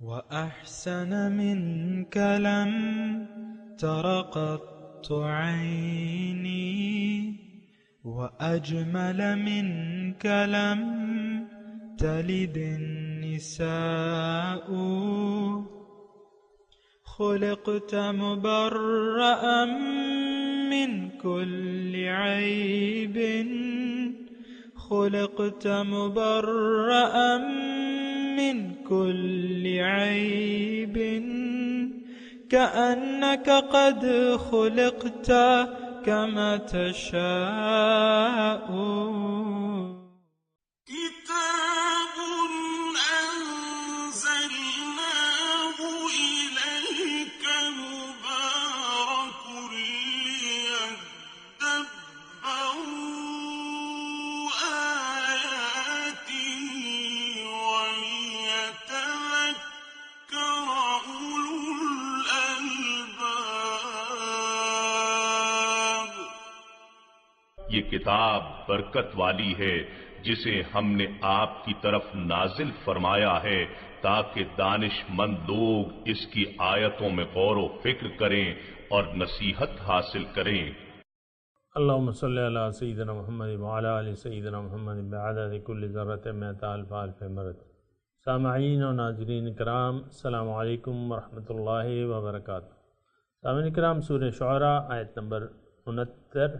وأحسن منك لم تر قط عيني وأجمل منك لم تلد النساء خلقت مبرأ من كل عيب خلقت مبرأ من كل عيب كأنك قد خلقت كما تشاء كتاب أنزلناه إليك مبارك ليدبروا آياته وليتذكر أولو الألباب. یہ کتاب برکت والی ہے جسے ہم نے آپ کی طرف نازل فرمایا ہے تاکہ دانش مند لوگ اس کی آیتوں میں غور و فکر کریں اور نصیحت حاصل کریں. اللہم صلی علی سیدنا محمد وعلی آل سیدنا محمد بعدد کل ذرۃ مئۃ الف الف مرۃ. سامعین و ناظرین کرام، السلام علیکم ورحمۃ اللہ وبرکاتہ. سامعین کرام، سورہ شعراء آیت نمبر 69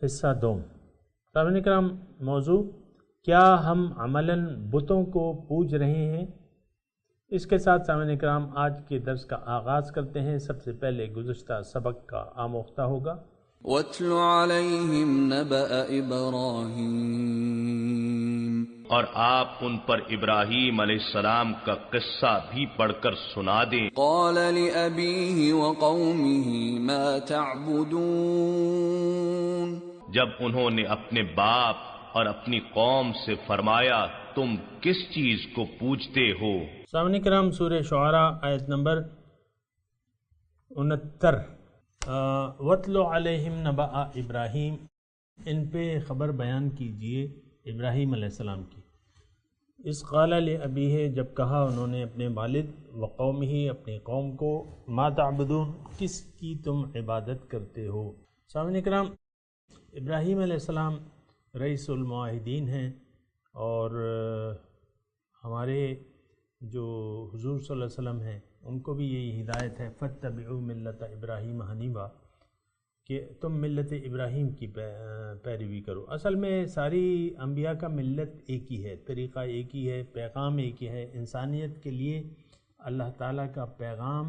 حصہ دوم. سامعین کرام، موضوع کیا ہم عملاً بتوں کو پوج رہے ہیں؟ اس کے ساتھ سامعین کرام آج کے درس کا آغاز کرتے ہیں. سب سے پہلے گزشتہ سبق کا آموختہ ہوگا. وَاتْلُ عَلَيْهِمْ نَبَأَ إِبْرَاهِيمَ، اور آپ ان پر ابراہیم علیہ السلام کا قصہ بھی پڑھ کر سنا دیں. قَالَ لِأَبِيهِ وَقَوْمِهِ مَا تَعْبُدُونَ، جب انہوں نے اپنے باپ اور اپنی قوم سے فرمایا تم کس چیز کو پوجتے ہو. سامعین کرام، سورہ شعراء آیت نمبر 69. وَاتْلُ عَلَيْهِمْ نَبَأَ ابراہیم، ان پہ خبر بیان کیجئے ابراہیم علیہ السلام کی. اس قال لأبیہ، جب کہا انہوں نے اپنے والد، وقومہ اپنی قوم کو، ما تعبدون، کس کی تم عبادت کرتے ہو. سامعین کرام، ابراہیم علیہ السلام رئیس المعاہدین ہیں، اور ہمارے جو حضور صلی اللہ علیہ وسلم ہیں ان کو بھی یہی ہدایت ہے، فاتبعوا ملت ابراہیم حنیفا، کہ تم ملت ابراہیم کی پیروی کرو. اصل میں ساری انبیاء کا ملت ایک ہی ہے، طریقہ ایک ہی ہے، پیغام ایک ہی ہے. انسانیت کے لیے اللہ تعالیٰ کا پیغام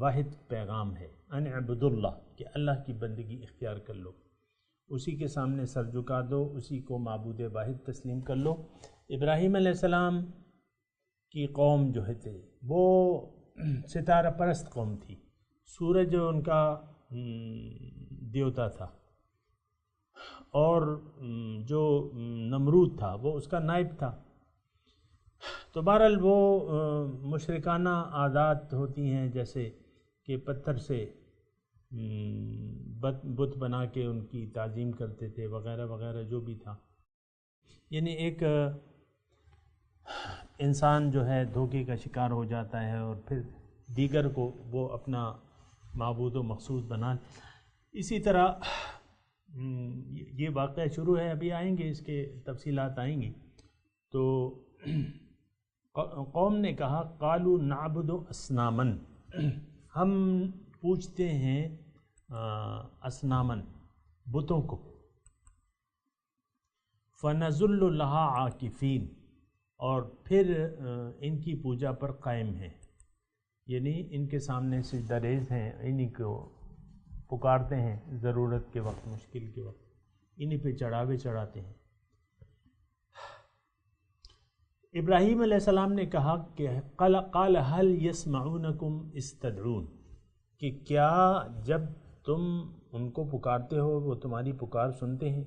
واحد پیغام ہے، ان اعبدوا اللہ، کہ اللہ کی بندگی اختیار کر لو، اسی کے سامنے سر جھکا دو، اسی کو معبود واحد تسلیم کر لو. ابراہیم علیہ السلام کی قوم جو ہے تھی وہ ستارہ پرست قوم تھی. سورج ان کا دیوتا تھا، اور جو نمرود تھا وہ اس کا نائب تھا. تو بہرحال وہ مشرکانہ عادات ہوتی ہیں، جیسے کہ پتھر سے بت بنا کے ان کی تعظیم کرتے تھے، وغیرہ وغیرہ جو بھی تھا. یعنی ایک انسان جو ہے دھوکے کا شکار ہو جاتا ہے اور پھر دیگر کو وہ اپنا معبود و مقصود بنا. اسی طرح یہ واقعہ شروع ہے، ابھی آئیں گے اس کے تفصیلات آئیں گی. تو قوم نے کہا قالوا نعبد اصنامن، ہم پوچھتے ہیں اصنامن، بتوں کو، فنظل لها عاکفین، اور پھر ان کی پوجا پر قائم ہیں. یعنی ان کے سامنے سجدہ ریز ہیں، انہی کو پکارتے ہیں ضرورت کے وقت، مشکل کے وقت انہی پہ چڑھاوے چڑھاتے ہیں. ابراہیم علیہ السلام نے کہا کہ قال هل يسمعونکم اذ تدعون، کہ کیا جب تم ان کو پکارتے ہو وہ تمہاری پکار سنتے ہیں،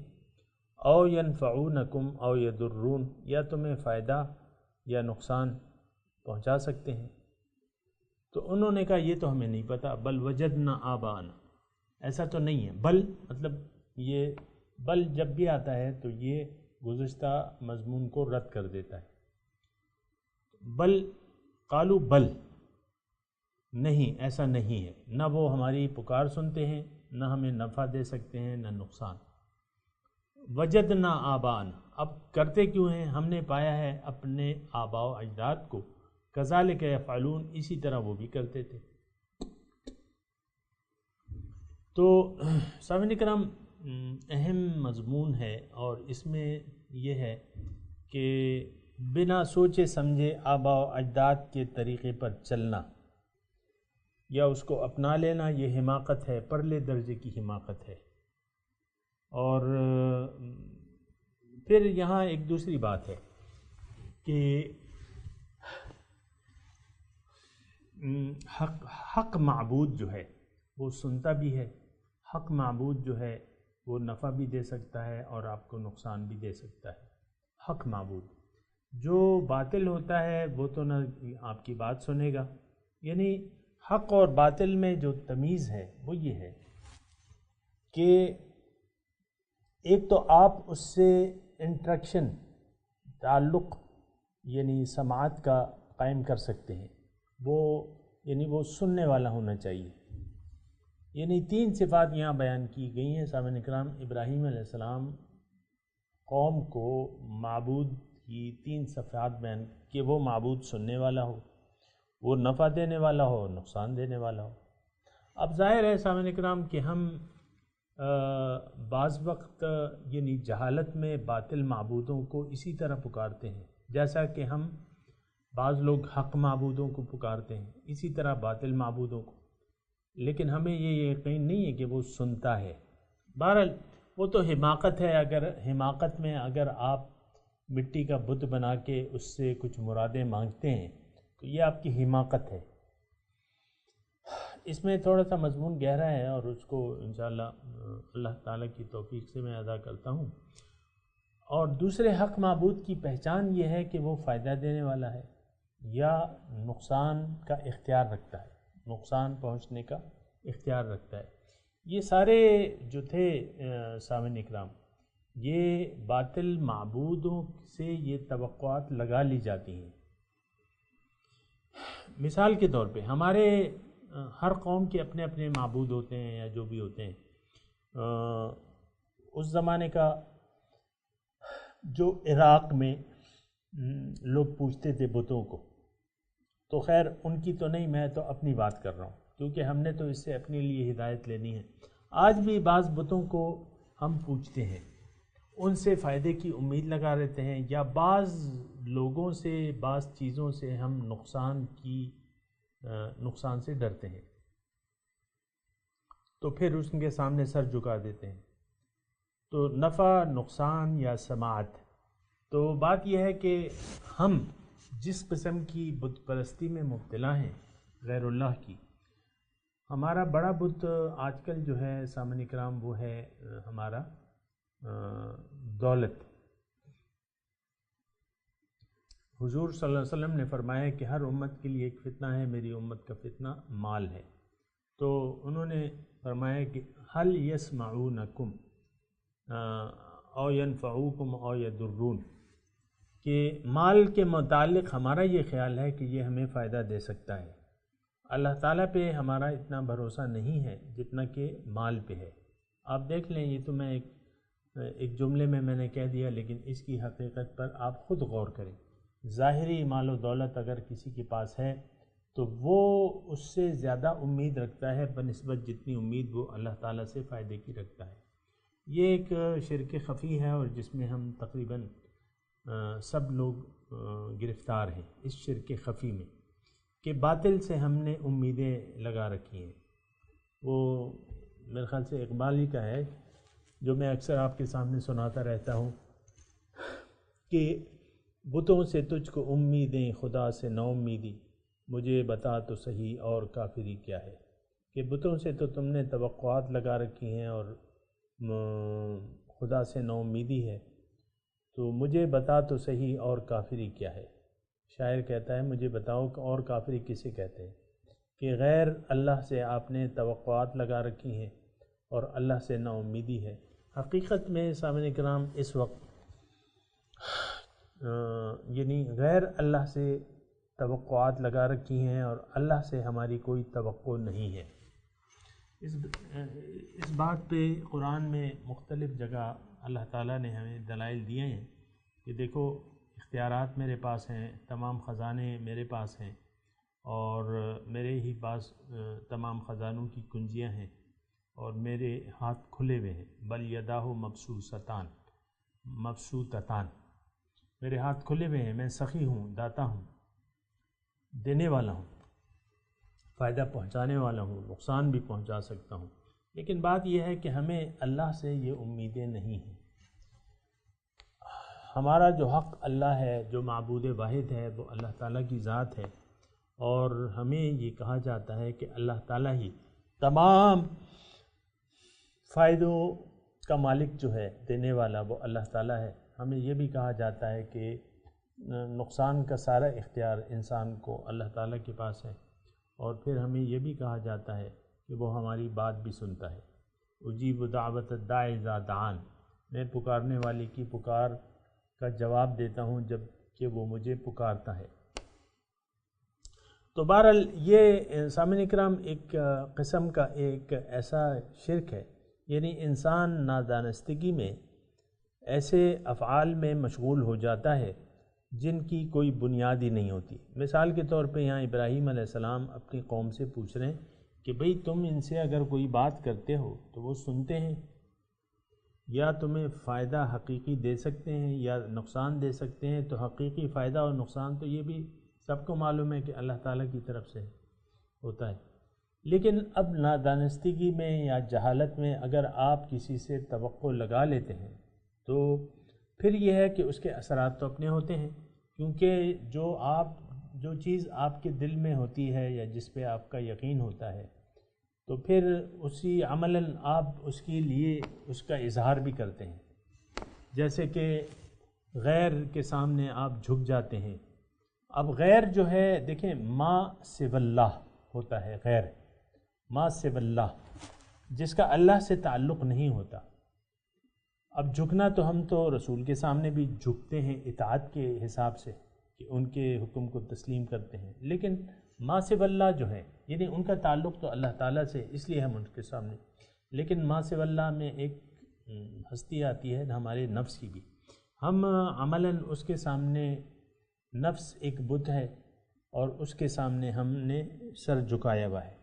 او ینفعونکم او یضرون، یا تمہیں فائدہ یا نقصان پہنچا سکتے ہیں. تو انہوں نے کہا یہ تو ہمیں نہیں پتہ، بل وجدنا آباءنا، ایسا تو نہیں ہے. بل مطلب یہ بل جب بھی آتا ہے تو یہ گزشتہ مضمون کو رد کر دیتا ہے. بل قالو بل نہیں، ایسا نہیں ہے، نہ وہ ہماری پکار سنتے ہیں، نہ ہمیں نفع دے سکتے ہیں نہ نقصان۔ وجدنا آبان، اب کرتے کیوں ہیں؟ ہم نے پایا ہے اپنے آباء و اجداد کو، کذالک یفعلون، اسی طرح وہ بھی کرتے تھے۔ تو سامعین کرام، اہم مضمون ہے اور اس میں یہ ہے کہ بنا سوچے سمجھے آباء و اجداد کے طریقے پر چلنا یا اس کو اپنا لینا، یہ حماقت ہے، پرلے درجے کی حماقت ہے۔ اور پھر یہاں ایک دوسری بات ہے کہ حق معبود جو ہے وہ سنتا بھی ہے، حق معبود جو ہے وہ نفع بھی دے سکتا ہے اور آپ کو نقصان بھی دے سکتا ہے۔ حق معبود، جو باطل ہوتا ہے وہ تو نہ آپ کی بات سنے گا، یعنی حق اور باطل میں جو تمیز ہے وہ یہ ہے کہ ایک تو آپ اس سے انٹریکشن، تعلق یعنی سماعت کا قائم کر سکتے ہیں، وہ سننے والا ہونا چاہیے۔ یعنی تین صفات یہاں بیان کی گئی ہیں سامعین کرام۔ ابراہیم علیہ السلام قوم کو معبود کی تین صفات بیان کہ وہ معبود سننے والا ہو، وہ نفع دینے والا ہو، نقصان دینے والا ہو۔ اب ظاہر ہے سامعین کرام کہ ہم بعض وقت یعنی جہالت میں باطل معبودوں کو اسی طرح پکارتے ہیں، جیسا کہ ہم بعض لوگ حق معبودوں کو پکارتے ہیں، اسی طرح باطل معبودوں کو، لیکن ہمیں یہ یقین نہیں ہے کہ وہ سنتا ہے۔ بہرحال وہ تو حماقت ہے، اگر حماقت میں اگر آپ مٹی کا بت بنا کے اس سے کچھ مرادیں مانگتے ہیں تو یہ آپ کی حماقت ہے۔ اس میں تھوڑا سا مضمون گہرا ہے اور اس کو انشاءاللہ اللہ تعالیٰ کی توفیق سے میں ادا کرتا ہوں۔ اور دوسرے حق معبود کی پہچان یہ ہے کہ وہ فائدہ دینے والا ہے یا نقصان کا اختیار رکھتا ہے، نقصان پہنچنے کا اختیار رکھتا ہے۔ یہ سارے جو تھے سامعین اکرام، یہ باطل معبودوں سے یہ توقعات لگا لی جاتی ہیں۔ مثال کے طور پہ ہمارے ہر قوم کے اپنے اپنے معبود ہوتے ہیں یا جو بھی ہوتے ہیں۔ اس زمانے کا جو عراق میں لوگ پوچھتے تھے بتوں کو، تو خیر ان کی تو نہیں، میں تو اپنی بات کر رہا ہوں کیونکہ ہم نے تو اس سے اپنے لیے ہدایت لینی ہے۔ آج بھی بعض بتوں کو ہم پوچھتے ہیں، ان سے فائدے کی امید لگا رہتے ہیں، یا بعض لوگوں سے بعض چیزوں سے ہم نقصان سے ڈرتے ہیں، تو پھر اس کے سامنے سر جھکا دیتے ہیں۔ تو نفع، نقصان یا سماعت، تو بات یہ ہے کہ ہم جس قسم کی بت پرستی میں مبتلا ہیں غیر اللہ کی، ہمارا بڑا بت آج کل جو ہے سامعین کرام وہ ہے ہمارا دولت۔ حضور صلی اللہ علیہ وسلم نے فرمایا کہ ہر امت کے لیے ایک فتنہ ہے، میری امت کا فتنہ مال ہے۔ تو انہوں نے فرمایا کہ حل یسمعونکم او ینفعوکم او یضرون، کہ مال کے متعلق ہمارا یہ خیال ہے کہ یہ ہمیں فائدہ دے سکتا ہے، اللہ تعالیٰ پہ ہمارا اتنا بھروسہ نہیں ہے جتنا کہ مال پہ ہے۔ آپ دیکھ لیں، یہ تو میں ایک جملے میں نے کہہ دیا، لیکن اس کی حقیقت پر آپ خود غور کریں۔ ظاہری مال و دولت اگر کسی کے پاس ہے تو وہ اس سے زیادہ امید رکھتا ہے بنسبت جتنی امید وہ اللہ تعالیٰ سے فائدے کی رکھتا ہے۔ یہ ایک شرک خفی ہے اور جس میں ہم تقریباً سب لوگ گرفتار ہیں، اس شرک خفی میں کہ باطل سے ہم نے امیدیں لگا رکھی ہیں۔ وہ میرے خیال سے اقبال ہی کا ہے جو میں اکثر آپ کے سامنے سناتا رہتا ہوں کہ بتوں سے تجھ کو امیدیں، خدا سے نا امیدی، مجھے بتا تو صحیح اور کافری کیا ہے۔ کہ بتوں سے تو تم نے توقعات لگا رکھی ہیں اور خدا سے نا امیدی ہے، تو مجھے بتا تو صحیح اور کافری کیا ہے۔ شاعر کہتا ہے مجھے بتاؤ کہ اور کافری کسے کہتے ہیں، کہ غیر اللہ سے آپ نے توقعات لگا رکھی ہیں اور اللہ سے نا امیدی ہے۔ حقیقت میں سامعین کرام اس وقت یعنی غیر اللہ سے توقعات لگا رکھی ہیں اور اللہ سے ہماری کوئی توقع نہیں ہے۔ اس بات پہ قرآن میں مختلف جگہ اللہ تعالیٰ نے ہمیں دلائل دیے ہیں کہ دیکھو اختیارات میرے پاس ہیں، تمام خزانے میرے پاس ہیں اور میرے ہی پاس تمام خزانوں کی کنجیاں ہیں اور میرے ہاتھ کھلے ہوئے ہیں، بل یداہ مبسوطتان، میرے ہاتھ کھلے ہوئے ہیں، میں سخی ہوں، داتا ہوں، دینے والا ہوں، فائدہ پہنچانے والا ہوں، نقصان بھی پہنچا سکتا ہوں۔ لیکن بات یہ ہے کہ ہمیں اللہ سے یہ امیدیں نہیں ہیں۔ ہمارا جو حق اللہ ہے، جو معبود واحد ہے، وہ اللہ تعالیٰ کی ذات ہے، اور ہمیں یہ کہا جاتا ہے کہ اللہ تعالیٰ ہی تمام فائدوں کا مالک جو ہے، دینے والا، وہ اللہ تعالیٰ ہے۔ ہمیں یہ بھی کہا جاتا ہے کہ نقصان کا سارا اختیار انسان کو اللہ تعالیٰ کے پاس ہے، اور پھر ہمیں یہ بھی کہا جاتا ہے کہ وہ ہماری بات بھی سنتا ہے۔ اجیب دعوت الداعی اذا دعان، میں پکارنے والے کی پکار کا جواب دیتا ہوں جب کہ وہ مجھے پکارتا ہے۔ تو بہرحال یہ سامعین کرام ایک قسم کا ایک ایسا شرک ہے، یعنی انسان نادانستگی میں ایسے افعال میں مشغول ہو جاتا ہے جن کی کوئی بنیاد ہی نہیں ہوتی۔ مثال کے طور پہ یہاں ابراہیم علیہ السلام اپنی قوم سے پوچھ رہے ہیں کہ بھئی تم ان سے اگر کوئی بات کرتے ہو تو وہ سنتے ہیں، یا تمہیں فائدہ حقیقی دے سکتے ہیں یا نقصان دے سکتے ہیں، تو حقیقی فائدہ اور نقصان تو یہ بھی سب کو معلوم ہے کہ اللہ تعالیٰ کی طرف سے ہوتا ہے۔ لیکن اب نادانستگی میں یا جہالت میں اگر آپ کسی سے توقع لگا لیتے ہیں تو پھر یہ ہے کہ اس کے اثرات تو اپنے ہوتے ہیں، کیونکہ جو چیز آپ کے دل میں ہوتی ہے یا جس پہ آپ کا یقین ہوتا ہے تو پھر اسی عملاً آپ اس کے لیے اس کا اظہار بھی کرتے ہیں۔ جیسے کہ غیر کے سامنے آپ جھک جاتے ہیں۔ اب غیر جو ہے دیکھیں ما سوی اللہ ہوتا ہے، غیر ما سوی اللہ، جس کا اللہ سے تعلق نہیں ہوتا۔ اب جھکنا تو ہم تو رسول کے سامنے بھی جھکتے ہیں اطاعت کے حساب سے کہ ان کے حکم کو تسلیم کرتے ہیں، لیکن ما سوی اللہ جو ہے یعنی ان کا تعلق تو اللہ تعالیٰ سے، اس لیے ہم ان کے سامنے، لیکن ما سوی اللہ میں ایک ہستی آتی ہے ہمارے نفس کی بھی، ہم عملاً اس کے سامنے، نفس ایک بت ہے اور اس کے سامنے ہم نے سر جھکایا ہوا ہے۔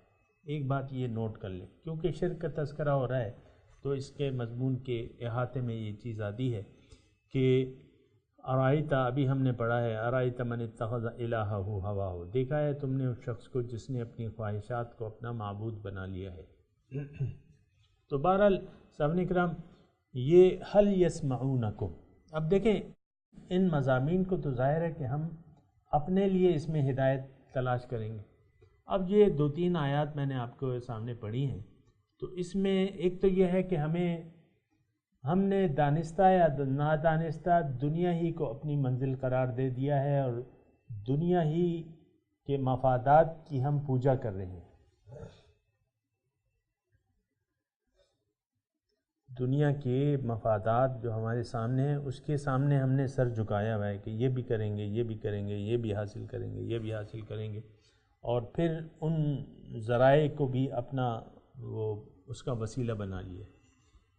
ایک بات یہ نوٹ کر لیں، کیونکہ شرک کا تذکرہ ہو رہا ہے تو اس کے مضمون کے احاطے میں یہ چیز آتی ہے کہ ارائیتا، ابھی ہم نے پڑھا ہے ارائیتا من اتخذ الہہ ہواہ، دیکھا ہے تم نے اس شخص کو جس نے اپنی خواہشات کو اپنا معبود بنا لیا ہے۔ تو بہرحال سامعین کرام یہ حل یسمعونکم، اب دیکھیں ان مضامین کو تو ظاہر ہے کہ ہم اپنے لیے اس میں ہدایت تلاش کریں گے۔ اب یہ 2-3 آیات میں نے آپ کو سامنے پڑھی ہیں، تو اس میں ایک تو یہ ہے کہ ہم نے دانستہ یا نادانستہ دنیا ہی کو اپنی منزل قرار دے دیا ہے اور دنیا ہی کے مفادات کی ہم پوجا کر رہے ہیں۔ دنیا کے مفادات جو ہمارے سامنے ہیں اس کے سامنے ہم نے سر جھکایا ہوا ہے کہ یہ بھی کریں گے، یہ بھی کریں گے، یہ بھی حاصل کریں گے، یہ بھی حاصل کریں گے، اور پھر ان ذرائع کو بھی اپنا اس کا وسیلہ بنا لیا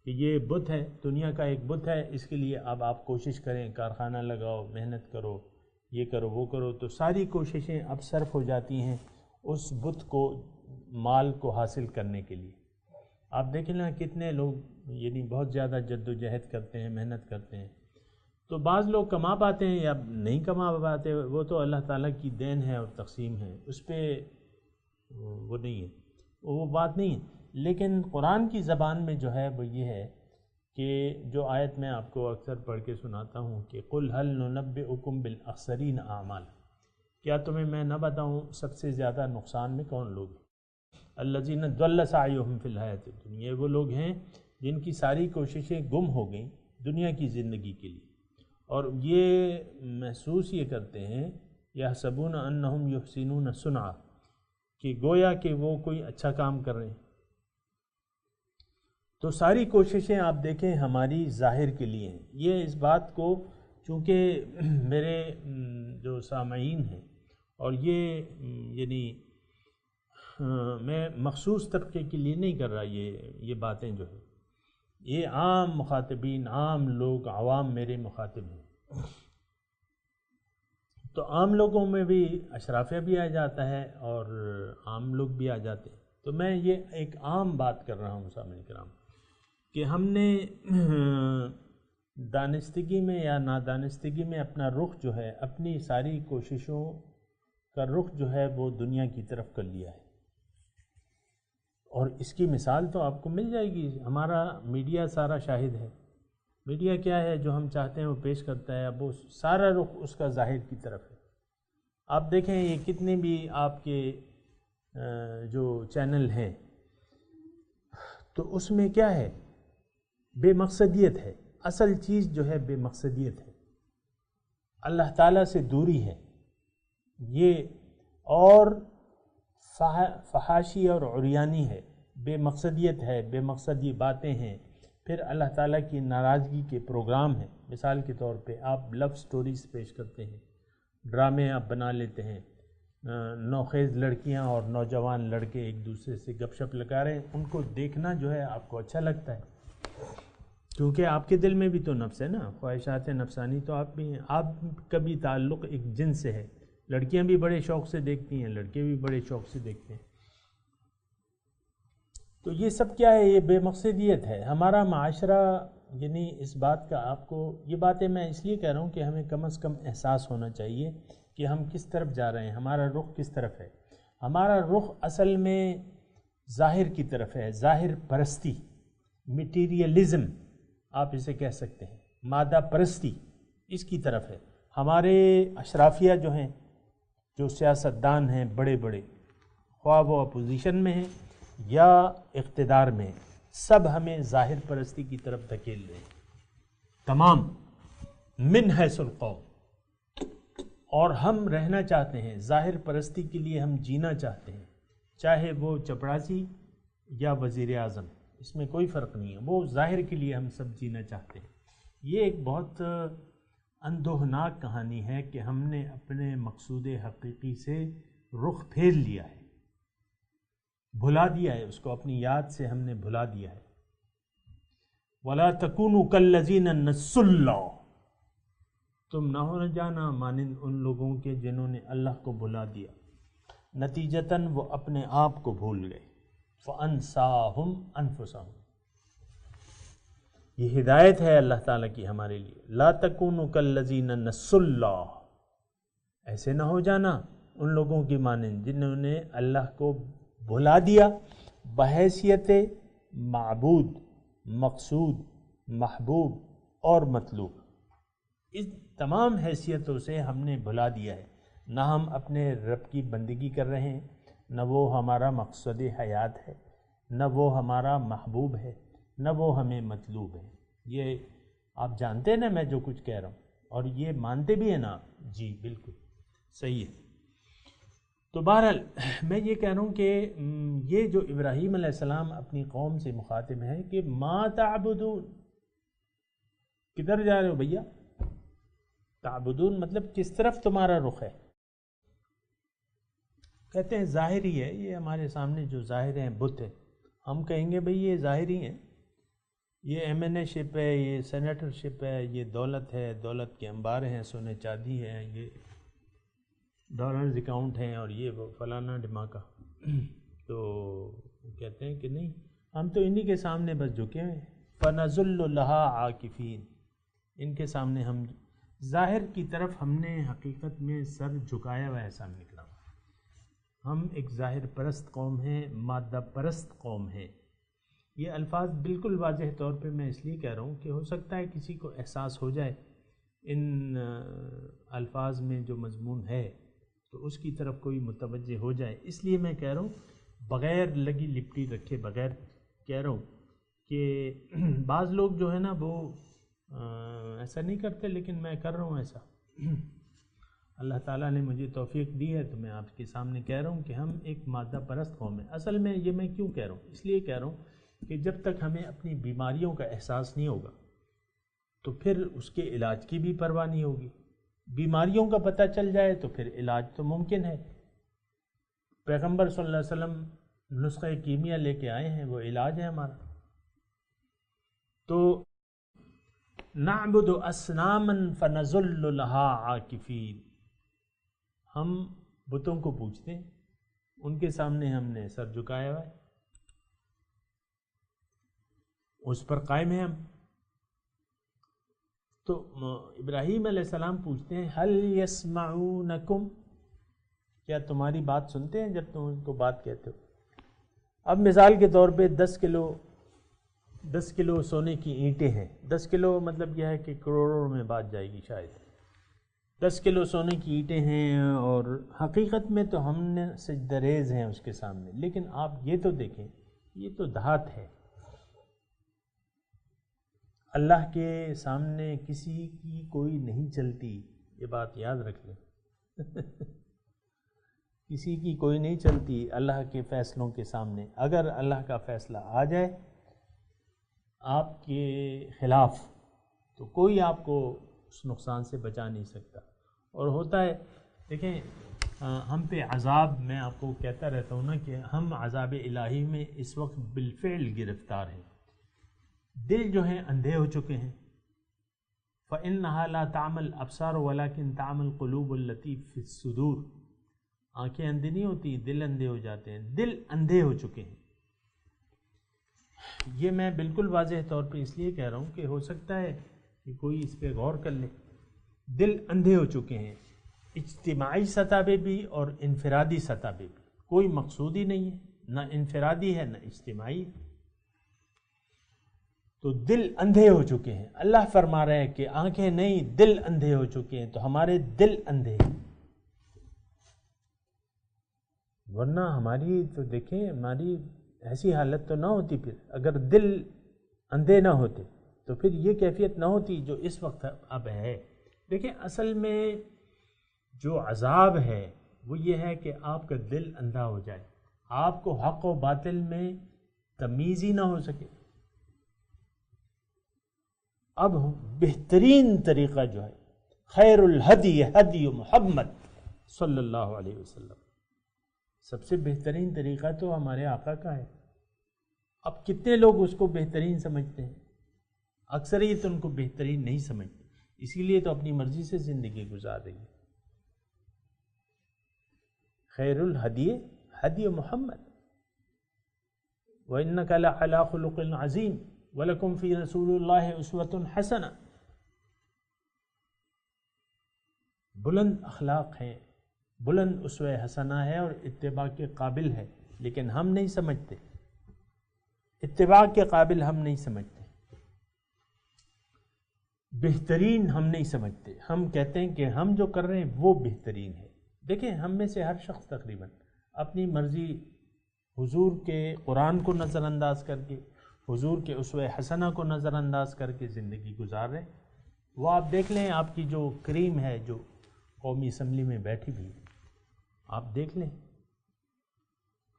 کہ یہ بت ہے، دنیا کا ایک بت ہے، اس کے لیے اب آپ کوشش کریں، کارخانہ لگاؤ، محنت کرو، یہ کرو وہ کرو، تو ساری کوششیں اب صرف ہو جاتی ہیں اس بت کو، مال کو حاصل کرنے کے لیے۔ آپ دیکھیں نا کتنے لوگ یعنی بہت زیادہ جد و جہد کرتے ہیں، محنت کرتے ہیں، تو بعض لوگ کما پاتے ہیں یا نہیں کما پاتے، وہ تو اللہ تعالیٰ کی دین ہے اور تقسیم ہے، اس پہ وہ نہیں ہے، وہ بات نہیں ہے۔ لیکن قرآن کی زبان میں جو ہے وہ یہ ہے کہ جو آیت میں آپ کو اکثر پڑھ کے سناتا ہوں کہ قُلْ هَلْ نُنَبِّئُكُمْ بِالْأَخْسَرِينَ أَعْمَالًا، کیا تمہیں میں نہ بتاؤں سب سے زیادہ نقصان میں کون لوگ ہیں؟ الَّذِينَ ضَلَّ سَعْيُهُمْ فِي الْحَيَاةِ الدُّنْيَا، وہ لوگ ہیں جن کی ساری کوششیں گم ہو گئیں دنیا کی زندگی کے لیے، اور یہ محسوس یہ کرتے ہیں يَحْسَبُونَ أَنَّهُمْ يُحْسِنُونَ صُنْعًا، کہ گویا کہ وہ کوئی اچھا کام کر رہے ہیں۔ تو ساری کوششیں آپ دیکھیں ہماری ظاہر کے لیے ہیں۔ یہ اس بات کو چونکہ میرے جو سامعین ہیں اور یہ یعنی میں مخصوص طبقے کے لیے نہیں کر رہا یہ باتیں جو ہے، یہ عام مخاطبین، عام لوگ، عوام میرے مخاطب ہیں، تو عام لوگوں میں بھی اشرافیہ بھی آ جاتا ہے اور عام لوگ بھی آ جاتے ہیں، تو میں یہ ایک عام بات کر رہا ہوں سامعین کرام کہ ہم نے دانستگی میں یا نادانستگی میں اپنا رخ جو ہے، اپنی ساری کوششوں کا رخ جو ہے وہ دنیا کی طرف کر لیا ہے، اور اس کی مثال تو آپ کو مل جائے گی، ہمارا میڈیا سارا شاہد ہے۔ میڈیا کیا ہے؟ جو ہم چاہتے ہیں وہ پیش کرتا ہے، اب وہ سارا رخ اس کا ظاہر کی طرف ہے۔ آپ دیکھیں یہ کتنے بھی آپ کے جو چینل ہیں، تو اس میں کیا ہے؟ بے مقصدیت ہے، اصل چیز جو ہے بے مقصدیت ہے، اللہ تعالیٰ سے دوری ہے یہ، اور فحاشی اور عریانی ہے، بے مقصدیت ہے، بے مقصدی باتیں ہیں، پھر اللہ تعالیٰ کی ناراضگی کے پروگرام ہیں۔ مثال کے طور پہ آپ لو سٹوریز پیش کرتے ہیں، ڈرامے آپ بنا لیتے ہیں، نوخیز لڑکیاں اور نوجوان لڑکے ایک دوسرے سے گپ شپ لگا رہے ہیں، ان کو دیکھنا جو ہے آپ کو اچھا لگتا ہے، کیونکہ آپ کے دل میں بھی تو نفس ہے نا، خواہشات نفسانی تو آپ بھی ہیں، آپ کا بھی تعلق ایک جن سے ہے، لڑکیاں بھی بڑے شوق سے دیکھتی ہیں، لڑکے بھی بڑے شوق سے دیکھتے ہیں، تو یہ سب کیا ہے؟ یہ بے مقصدیت ہے۔ ہمارا معاشرہ یعنی اس بات کا، آپ کو یہ باتیں میں اس لیے کہہ رہا ہوں کہ ہمیں کم از کم احساس ہونا چاہیے کہ ہم کس طرف جا رہے ہیں، ہمارا رخ کس طرف ہے۔ ہمارا رخ اصل میں ظاہر کی طرف ہے، ظاہر پرستی، میٹیریلزم آپ اسے کہہ سکتے ہیں، مادہ پرستی، اس کی طرف ہے۔ ہمارے اشرافیہ جو ہیں، جو سیاستدان ہیں بڑے بڑے، خواہ وہ اپوزیشن میں ہیں یا اقتدار میں ہیں، سب ہمیں ظاہر پرستی کی طرف دھکیل رہے ہیں، تمام من حیث القول، اور ہم رہنا چاہتے ہیں ظاہر پرستی کے لیے، ہم جینا چاہتے ہیں، چاہے وہ چپڑاسی یا وزیر اعظم، اس میں کوئی فرق نہیں ہے، وہ ظاہر کے لیے ہم سب جینا چاہتے ہیں۔ یہ ایک بہت اندوہناک کہانی ہے کہ ہم نے اپنے مقصود حقیقی سے رخ پھیر لیا ہے، بھلا دیا ہے اس کو، اپنی یاد سے ہم نے بھلا دیا ہے۔ وَلَا تَكُونُوا كَالَّذِينَ نَسُوا اللَّهَ، تم نہ ہو جانا مانند ان لوگوں کے جنہوں نے اللہ کو بھلا دیا، نتیجتاً وہ اپنے آپ کو بھول گئے، فَأَنسَاهُمْ أَنفُسَهُمْ۔ یہ ہدایت ہے اللہ تعالیٰ کی ہمارے لیے، لا تکونوا کالذین نسوا اللہ، ایسے نہ ہو جانا ان لوگوں کی مانند جنہوں نے اللہ کو بھلا دیا بحیثیت معبود، مقصود، محبوب اور مطلوب، اس تمام حیثیتوں سے ہم نے بھلا دیا ہے، نہ ہم اپنے رب کی بندگی کر رہے ہیں، نہ وہ ہمارا مقصد حیات ہے، نہ وہ ہمارا محبوب ہے، نہ وہ ہمیں مطلوب ہے۔ یہ آپ جانتے ہیں نا میں جو کچھ کہہ رہا ہوں، اور یہ مانتے بھی ہیں نا؟ جی بالکل صحیح ہے۔ تو بہرحال میں یہ کہہ رہا ہوں کہ یہ جو ابراہیم علیہ السلام اپنی قوم سے مخاطب ہیں کہ ما تعبدون، کدھر جا رہے ہو بھیا؟ تعبدون مطلب کس طرف تمہارا رخ ہے؟ کہتے ہیں ظاہری ہے، یہ ہمارے سامنے جو ظاہر ہیں بت ہے، ہم کہیں گے بھئی یہ ظاہری ہیں، یہ ایم این اے شپ ہے، یہ سینیٹر شپ ہے، یہ دولت ہے، دولت کے انبار ہیں، سونے چاندی ہے، یہ ڈالرز اکاؤنٹ ہیں، اور یہ وہ فلانا ڈھماکا۔ تو کہتے ہیں کہ نہیں، ہم تو انہی کے سامنے بس جھکے ہوئے ہیں، فَنَظُلُّ لَهَا عَاكِفِينَ، ان کے سامنے ہم ظاہر کی طرف ہم نے حقیقت میں سر جھکایا ہوا ہے سامنے کی طرف۔ ہم ایک ظاہر پرست قوم ہیں، مادہ پرست قوم ہیں۔ یہ الفاظ بالکل واضح طور پہ میں اس لیے کہہ رہا ہوں کہ ہو سکتا ہے کسی کو احساس ہو جائے ان الفاظ میں جو مضمون ہے، تو اس کی طرف کوئی متوجہ ہو جائے، اس لیے میں کہہ رہا ہوں بغیر لگی لپٹی رکھے بغیر کہہ رہا ہوں کہ بعض لوگ جو ہے نا وہ ایسا نہیں کرتے، لیکن میں کر رہا ہوں ایسا۔ اللہ تعالیٰ نے مجھے توفیق دی ہے، تو میں آپ کے سامنے کہہ رہا ہوں کہ ہم ایک مادہ پرست قوم ہیں۔ اصل میں یہ میں کیوں کہہ رہا ہوں؟ اس لیے کہہ رہا ہوں کہ جب تک ہمیں اپنی بیماریوں کا احساس نہیں ہوگا تو پھر اس کے علاج کی بھی پرواہ نہیں ہوگی، بیماریوں کا پتہ چل جائے تو پھر علاج تو ممکن ہے. پیغمبر صلی اللہ علیہ وسلم نسخہ کیمیا لے کے آئے ہیں، وہ علاج ہے ہمارا. تو نعبد اصناما فنظل لها عاکفین، ہم بتوں کو پوجتے ہیں، ان کے سامنے ہم نے سر جھکایا ہوا ہے، اس پر قائم ہیں ہم. تو ابراہیم علیہ السلام پوچھتے ہیں هل يسمعونکم، کیا تمہاری بات سنتے ہیں جب تم ان کو بات کہتے ہو؟ اب مثال کے طور پہ 10 کلو سونے کی اینٹیں ہیں. 10 کلو مطلب یہ ہے کہ کروڑوں میں بات جائے گی شاید. 10 کلو سونے کی اینٹیں ہیں اور حقیقت میں تو ہم نے سجدہ ریز ہیں اس کے سامنے، لیکن آپ یہ تو دیکھیں یہ تو دھات ہے. اللہ کے سامنے کسی کی کوئی نہیں چلتی، یہ بات یاد رکھ لیں. کسی کی کوئی نہیں چلتی اللہ کے فیصلوں کے سامنے. اگر اللہ کا فیصلہ آ جائے آپ کے خلاف تو کوئی آپ کو اس نقصان سے بچا نہیں سکتا. اور ہوتا ہے دیکھیں ہم پہ عذاب، میں آپ کو کہتا رہتا ہوں نا کہ ہم عذاب الہی میں اس وقت بالفعل گرفتار ہیں. دل جو ہیں اندھے ہو چکے ہیں. فَإِنَّهَا لَا تَعْمَى الْأَبْصَارُ وَلَكِنْ تَعْمَى الْقُلُوبُ الَّتِي فِي الصُّدُورِ. آنکھیں اندھی نہیں ہوتی، دل اندھے ہو جاتے ہیں. دل اندھے ہو چکے ہیں. یہ میں بالکل واضح طور پہ اس لیے کہہ رہا ہوں کہ ہو سکتا ہے کہ کوئی اس پہ غور کر لے. دل اندھے ہو چکے ہیں، اجتماعی سطح پہ بھی اور انفرادی سطح پہ بھی. کوئی مقصود ہی نہیں ہے، نہ انفرادی ہے نہ اجتماعی. تو دل اندھے ہو چکے ہیں. اللہ فرما رہے ہیں کہ آنکھیں نہیں، دل اندھے ہو چکے ہیں. تو ہمارے دل اندھے ہیں، ورنہ ہماری تو دیکھیں ہماری ایسی حالت تو نہ ہوتی. پھر اگر دل اندھے نہ ہوتے تو پھر یہ کیفیت نہ ہوتی جو اس وقت اب ہے. دیکھیں اصل میں جو عذاب ہے وہ یہ ہے کہ آپ کا دل اندھا ہو جائے، آپ کو حق و باطل میں تمیز ہی نہ ہو سکے. اب بہترین طریقہ جو ہے خیر الہدی ہدی محمد صلی اللہ علیہ وسلم، سب سے بہترین طریقہ تو ہمارے آقا کا ہے. اب کتنے لوگ اس کو بہترین سمجھتے ہیں؟ اکثریت ان کو بہترین نہیں سمجھتے، اسی لیے تو اپنی مرضی سے زندگی گزار رہی ہے. خیر الہدی ہدی محمد وَإِنَّكَ لَعَلَىٰ خُلُقٍ عَظِيمٍ وَلَكُمْ فِي رَسُولِ اللَّهِ أُسْوَةٌ حَسَنَةٌ. بلند اخلاق ہیں، بلند اسوہ حسنہ ہے اور اتباع کے قابل ہے، لیکن ہم نہیں سمجھتے. اتباع کے قابل ہم نہیں سمجھتے، بہترین ہم نہیں سمجھتے. ہم کہتے ہیں کہ ہم جو کر رہے ہیں وہ بہترین ہے. دیکھیں ہم میں سے ہر شخص تقریباً اپنی مرضی حضور کے قرآن کو نظر انداز کر کے، حضور کے اسوہ حسنہ کو نظر انداز کر کے زندگی گزار رہے ہیں. وہ آپ دیکھ لیں آپ کی جو کریم ہے جو قومی اسمبلی میں بیٹھی بھی، آپ دیکھ لیں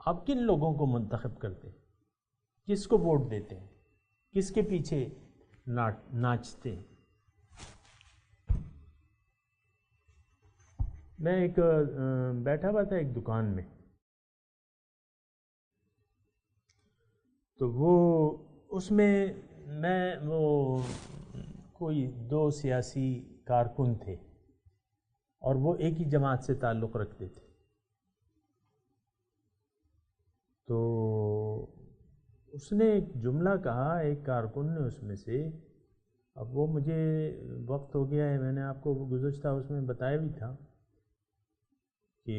آپ کن لوگوں کو منتخب کرتے ہیں، کس کو ووٹ دیتے ہیں، کس کے پیچھے ناچتے ہیں. میں ایک بیٹھا ہوا تھا ایک دکان میں، تو وہ اس میں وہ کوئی 2 سیاسی کارکن تھے اور وہ ایک ہی جماعت سے تعلق رکھتے تھے. تو اس نے ایک جملہ کہا، ایک کارکن نے اس میں سے، اب وہ مجھے وقت ہو گیا ہے، میں نے آپ کو گزشتہ اس میں بتایا بھی تھا کہ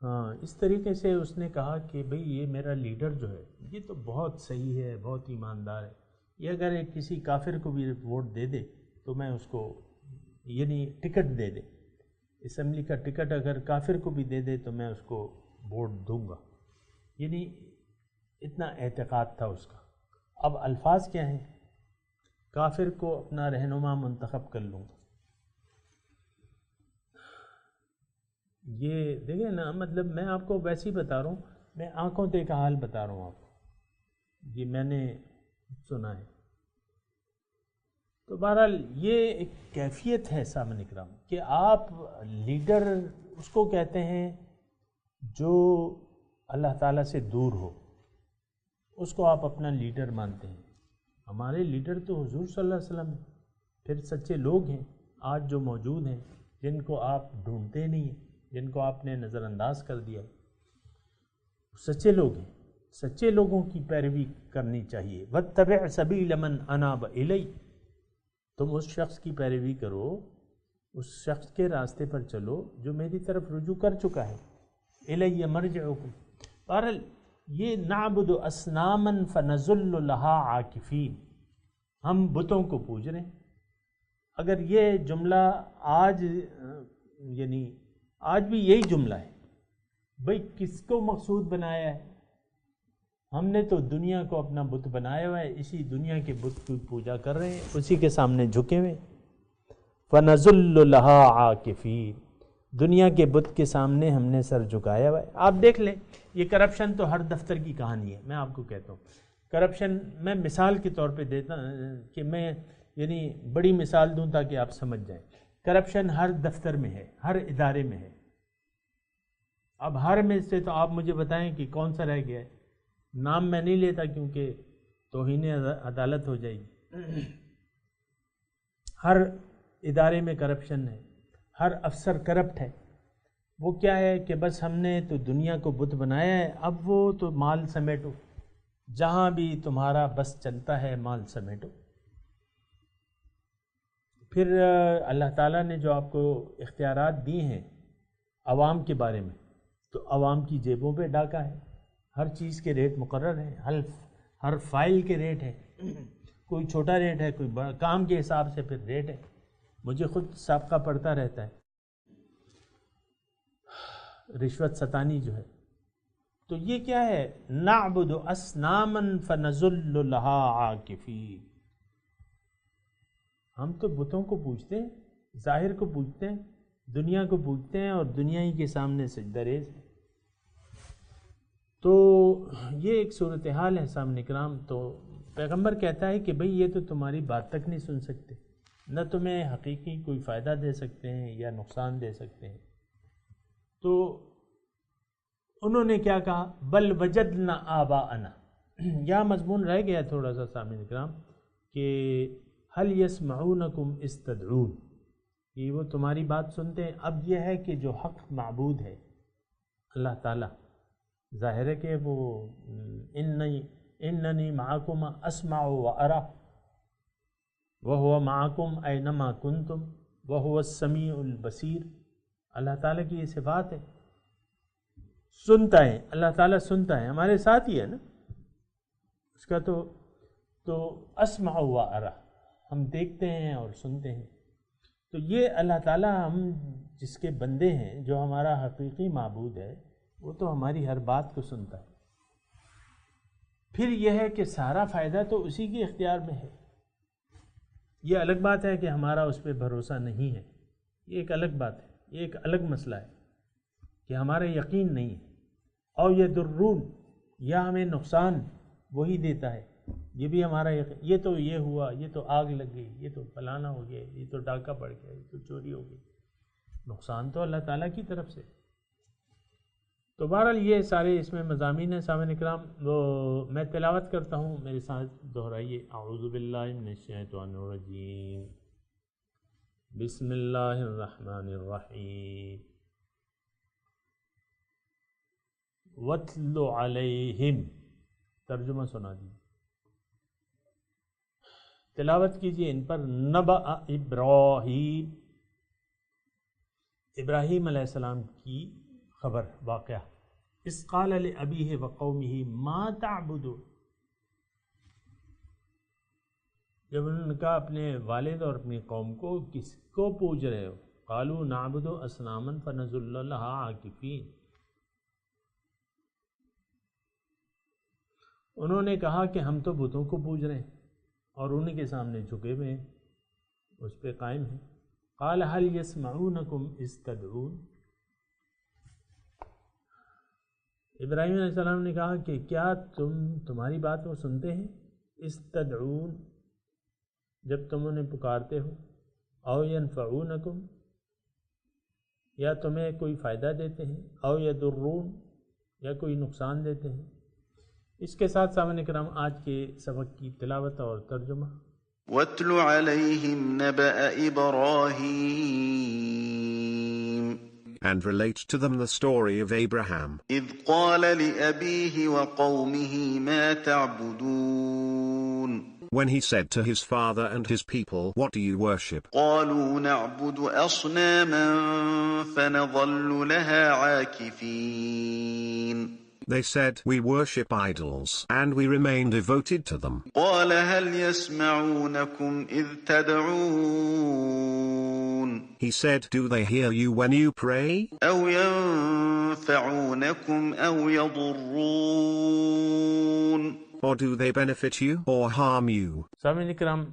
ہاں اس طریقے سے اس نے کہا کہ بھئی یہ میرا لیڈر جو ہے یہ تو بہت صحیح ہے، بہت ایماندار ہے، یہ اگر ایک کسی کافر کو بھی ووٹ دے دے تو میں اس کو یعنی ٹکٹ دے دے، اسمبلی کا ٹکٹ اگر کافر کو بھی دے دے تو میں اس کو ووٹ دوں گا. یعنی اتنا اعتقاد تھا اس کا. اب الفاظ کیا ہیں؟ کافر کو اپنا رہنما منتخب کر لوں گا. یہ دیکھیں نا، مطلب میں آپ کو ویسے ہی بتا رہا ہوں، میں آنکھوں تے کا حال بتا رہا ہوں آپ کو، یہ میں نے سنا ہے. تو بہرحال یہ ایک کیفیت ہے سامعین کرام کہ آپ لیڈر اس کو کہتے ہیں جو اللہ تعالیٰ سے دور ہو، اس کو آپ اپنا لیڈر مانتے ہیں۔ ہمارے لیڈر تو حضور صلی اللہ علیہ وسلم ہیں، پھر سچے لوگ ہیں آج جو موجود ہیں، جن کو آپ ڈھونڈتے نہیں ہیں، جن کو آپ نے نظر انداز کر دیا، سچے لوگ ہیں۔ سچے لوگوں کی پیروی کرنی چاہیے۔ واتبع سبیل من اناب الی، تم اس شخص کی پیروی کرو، اس شخص کے راستے پر چلو جو میری طرف رجوع کر چکا ہے۔ الی مرجعکم، بہرحال یہ نعبد اصناما فنظل لها عاکفین، ہم بتوں کو پوج رہے ہیں۔ اگر یہ جملہ آج یعنی آج بھی یہی جملہ ہے، بھئی کس کو مقصود بنایا ہے؟ ہم نے تو دنیا کو اپنا بت بنایا ہوا ہے، اسی دنیا کے بت کی پوجا کر رہے ہیں، اسی کے سامنے جھکے ہوئے۔ فَنَظُلُّ لَهَا عَاكِفِينَ، دنیا کے بت کے سامنے ہم نے سر جھکایا ہوا ہے۔ آپ دیکھ لیں، یہ کرپشن تو ہر دفتر کی کہانی ہے۔ میں آپ کو کہتا ہوں کرپشن، میں مثال کے طور پہ دیتا کہ میں یعنی بڑی مثال دوں تاکہ آپ سمجھ جائیں۔ کرپشن ہر دفتر میں ہے، ہر ادارے میں ہے۔ اب ہر میں سے تو آپ مجھے بتائیں کہ کون سا رہ گیا ہے۔ نام میں نہیں لیتا کیونکہ توہین عدالت ہو جائے گی۔ ہر ادارے میں کرپشن ہے، ہر افسر کرپٹ ہے۔ وہ کیا ہے کہ بس ہم نے تو دنیا کو بت بنایا ہے، اب وہ تو مال سمیٹو، جہاں بھی تمہارا بس چلتا ہے مال سمیٹو۔ پھر اللہ تعالیٰ نے جو آپ کو اختیارات دی ہیں عوام کے بارے میں، تو عوام کی جیبوں پہ ڈاکہ ہے۔ ہر چیز کے ریٹ مقرر ہیں، ہر فائل کے ریٹ ہے، کوئی چھوٹا ریٹ ہے، کوئی بڑا، کام کے حساب سے پھر ریٹ ہے۔ مجھے خود سابقہ پڑتا رہتا ہے رشوت ستانی جو ہے۔ تو یہ کیا ہے؟ نعبد اصناما فنظل لها عاکفین، ہم تو بتوں کو پوجتے ہیں، ظاہر کو پوجتے ہیں، دنیا کو پوجتے ہیں اور دنیا ہی کے سامنے سجدہ ریز ہے۔ تو یہ ایک صورتحال ہے سامنے کرام۔ تو پیغمبر کہتا ہے کہ بھئی یہ تو تمہاری بات تک نہیں سن سکتے، نہ تمہیں حقیقی کوئی فائدہ دے سکتے ہیں یا نقصان دے سکتے ہیں۔ تو انہوں نے کیا کہا؟ بل وجدنا آباءنا، یہاں مضمون رہ گیا تھوڑا سا سامعین کرام کہ هل يسمعونکم اذ تدعون، یہ وہ تمہاری بات سنتے ہیں۔ اب یہ ہے کہ جو حق معبود ہے اللہ تعالیٰ، ظاہر ہے کہ وہ اننی معکم اسمع وارى وهو معکم اینما کنتم وهو السمیع البصیر، اللہ تعالیٰ کی یہ صفات ہے، سنتا ہے، اللہ تعالیٰ سنتا ہے، ہمارے ساتھ ہی ہے نا اس کا۔ تو اسمع وارى، ہم دیکھتے ہیں اور سنتے ہیں۔ تو یہ اللہ تعالیٰ ہم جس کے بندے ہیں، جو ہمارا حقیقی معبود ہے، وہ تو ہماری ہر بات کو سنتا ہے۔ پھر یہ ہے کہ سارا فائدہ تو اسی کے اختیار میں ہے۔ یہ الگ بات ہے کہ ہمارا اس پہ بھروسہ نہیں ہے، یہ ایک الگ بات ہے، یہ ایک الگ مسئلہ ہے کہ ہمارا یقین نہیں ہے۔ اور یہ درون، یا ہمیں نقصان وہی دیتا ہے، یہ بھی ہمارا یقین۔ یہ تو یہ ہوا، یہ تو آگ لگ گئی، یہ تو فلانا ہو گیا، یہ تو ڈاکہ پڑ گیا، یہ تو چوری ہو گئی، نقصان تو اللہ تعالیٰ کی طرف سے۔ تو بہرحال یہ سارے اس میں مضامین ہیں سامعین اکرام۔ وہ میں تلاوت کرتا ہوں، میرے ساتھ دہرائیے۔ اعوذ باللہ من الشیطان الرجیم، بسم اللہ الرحمن الرحیم۔ وَاتْلُ عَلَيْهِمْ، ترجمہ سنا دیجیے، تلاوت کیجیے ان پر۔ نبأ ابراہیم، ابراہیم علیہ السلام کی خبر، واقعہ۔ اذ قال لأبیہ وقومہ ما تعبدون، جب انہوں نے کہا اپنے والد اور اپنی قوم کو، کس کو پوج رہے ہو؟ قالوا نعبد اصناما فنظل لها عاکفین، انہوں نے کہا کہ ہم تو بتوں کو پوج رہے ہیں اور انہیں کے سامنے جھکے ہوئے ہیں، اس پہ قائم ہیں۔ قال هل يسمعونكم اذ تدعون، ابراہیم علیہ السلام نے کہا کہ کیا تمہاری بات وہ سنتے ہیں؟ اذ تدعون، جب تم انہیں پکارتے ہو، او ینفعونکم، یا تمہیں کوئی فائدہ دیتے ہیں، او یضرون، یا کوئی نقصان دیتے ہیں۔ اس کے ساتھ سامعین کرام آج کے سبق کی تلاوت اور ترجمہ۔ وَاتْلُ عَلَيْهِمْ نَبَأَ إِبْرَاهِيمَ And relate to them the story of Abraham, إِذْ قَالَ لِأَبِيهِ وَقَوْمِهِ مَا تَعْبُدُونَ when he said to his father and his people, what do you worship? قَالُوا نَعْبُدُ أَصْنَامًا فَنَظَلُّ لَهَا عَاكِفِينَ They said, we worship idols, and we remain devoted to them. قَالَ هَلْ يَسْمَعُونَكُمْ إِذْ تَدْعُونَ He said, do they hear you when you pray? أَوْ يَنفَعُونَكُمْ أَوْ يَضُرُّونَ Or do they benefit you or harm you? سامعین کرام،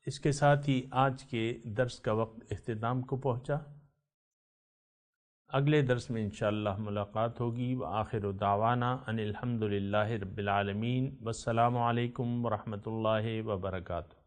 اس کے ساتھ ہی آج کے درس کا وقت اختتام کو پہنچا۔ اگلے درس میں انشاءاللہ ملاقات ہوگی۔ وآخر دعوانا ان الحمدللہ رب العالمین، والسلام علیکم ورحمۃ اللہ وبرکاتہ۔